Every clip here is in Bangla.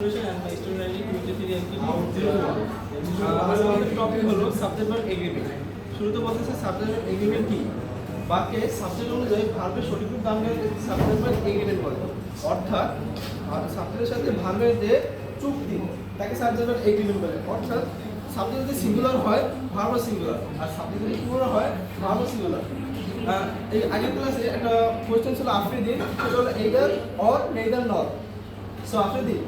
টপিক হলো সাবজেক্ট ভার্ব এগ্রিমেন্ট। শুরুতে বলতেছে সাবজেক্ট ভার্ব এগ্রিমেন্ট কি? বাক্যে সাবজেক্ট অনুযায়ী ভার্বের সঠিক রূপ দানকে সাবজেক্ট ভার্ব এগ্রিমেন্ট বলে। অর্থাৎ সাবজেক্টের সাথে ভার্বের যে চুক্তি তাকে সাবজেক্ট ভার্ব এগ্রিমেন্ট বলে। অর্থাৎ সাবজেক্ট যদি সিঙ্গুলার হয় ভার্ব সিঙ্গুলার, আর সাবজেক্ট যদি প্লুরাল হয় ভার্ব সিঙ্গুলার। এই আগের ক্লাসে একটা কোশ্চেন ছিল আফ্রিদি, সেটা হলো এইদার অর নেইদার নর। সো আফ্রিদি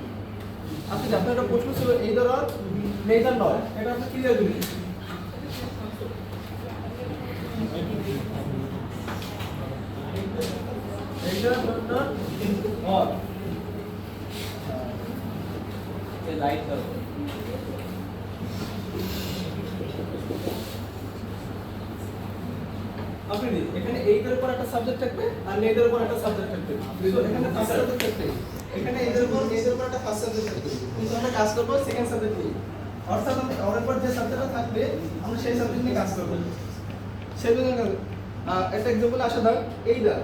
আপনার একটা প্রশ্ন ছিল এইদার অর নেইদার নর, এটা আপনি ক্লিয়ার করুন। এইদার নট অর এই লাইট দাও। আফ্রিদি এখানে এইদার উপর একটা সাবজেক্ট থাকবে আর নেইদার উপর একটা সাবজেক্ট থাকবে। সো এখানে ফার্স্ট সাবজেক্ট থাকবে, এখানে এইদার উপর নেইদার উপর একটা ফার্স্ট সাবজেক্ট থাকবে, কিন্তু আমরা কাজ করব সেকেন্ড সাবজেক্ট নিয়ে। অর্থাৎ আমরা ওর উপর যে সাবজেক্টটা থাকবে আমরা সেই সাবজেক্ট নিয়ে কাজ করব। সেজন্য একটা एग्जांपल আসা দাও, either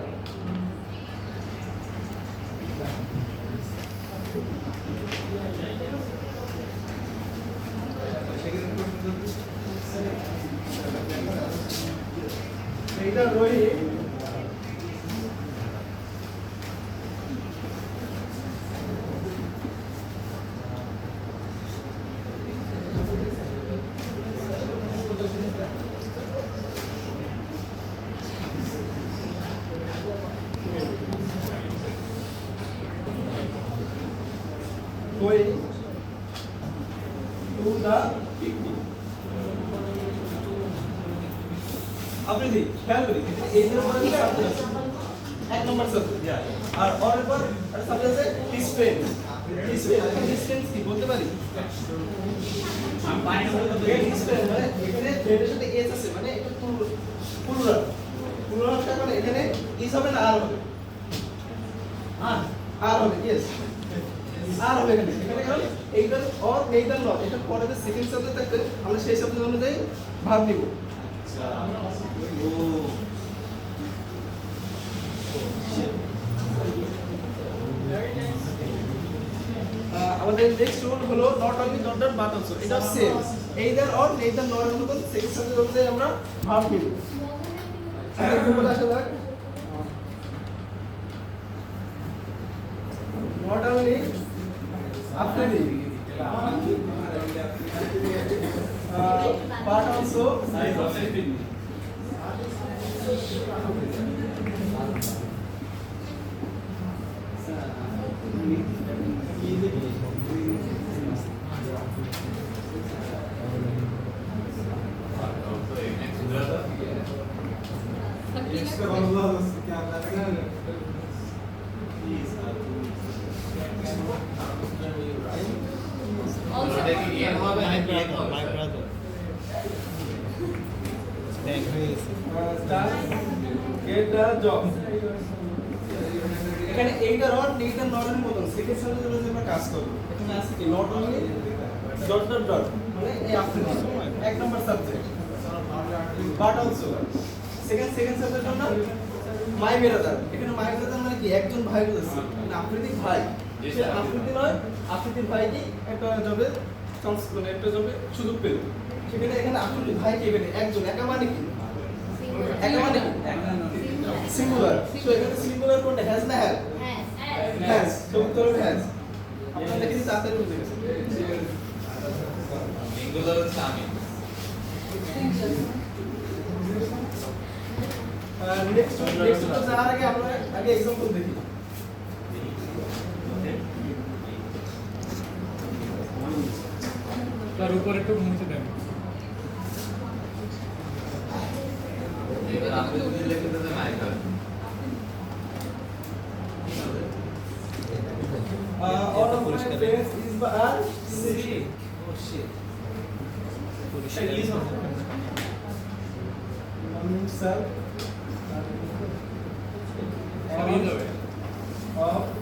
either Rohit going to the picnic. Afridi খেয়াল করি এইটার উপর একটা সাবজেক্ট আছে, এক নম্বর সাবজেক্ট, আর ওর উপর একটা সাবজেক্ট আছে হিজ ফ্রেন্ড। হিজ ফ্রেন্ড কি বলতে পারি? আমি পারি না বলতে পারি। হিজ ফ্রেন্ড মানে এখানে ফ্রেন্ডের সাথে এস আছে, মানে এটা প্লুরাল। প্লুরালটা মানে এখানে ইজ হবে না আর হবে? আর হবে, यस আর হবে। এখানে কারণ এইটার অর নেইদার নট, এটা পরে যে সেকেন্ড সাবজেক্ট থাকবে আমরা সেই সাবজেক্ট অনুযায়ী ভার্ব নিব। আমাদের নেক্সট রুল হলো not only not that but also. এটা same, either or neither not এর মতন সেকেন্ড সাবজেক্ট অনুযায়ী আমরা ভার্ব নিব। এটা কি বলা আসলে not only Afridi but also get a job. এখানে এইটার অর নেইদার নট এর মতন সেকেন্ড সাবজেক্ট অনুযায়ী আমরা কাজ করব। এখানে আছে কি not only dot dot dot, মানে এই আফ্রিদি এক নম্বর subject, but also second subject আমরা মাই ব্রাদার। এখানে মাই ব্রাদার মানে কি একজন ভাই বলছে, মানে আফ্রিদি ভাই, সে আফ্রিদি নয়, আফ্রিদির ভাই কি একটা জবে চান্স, মানে একটা জবে সুযোগ পেল। সেখানে এখানে আফ্রিদি ভাই কে পেলে একজন, একা মানে কি? একা মানে কি? সিঙ্গুলার। সো এখানে সিঙ্গুলার কোনটা, হ্যাজ না হ্যাভ? হ্যাজ। সো উত্তর হবে হ্যাজ। আপনারা দেখেন তাড়াতাড়ি বুঝে গেছেন। সিঙ্গুলার হচ্ছে আমি। নেক্সট তো যাওয়ার আগে আমরা আগে एग्जांपल দেখি। তার উপর একটু মুছে দেন। এবার আপনি যদি লিখে দেন মাইক হবে। All of my friends is by sick. Oh shit. পরিষ্কার ইজ হবে। himself of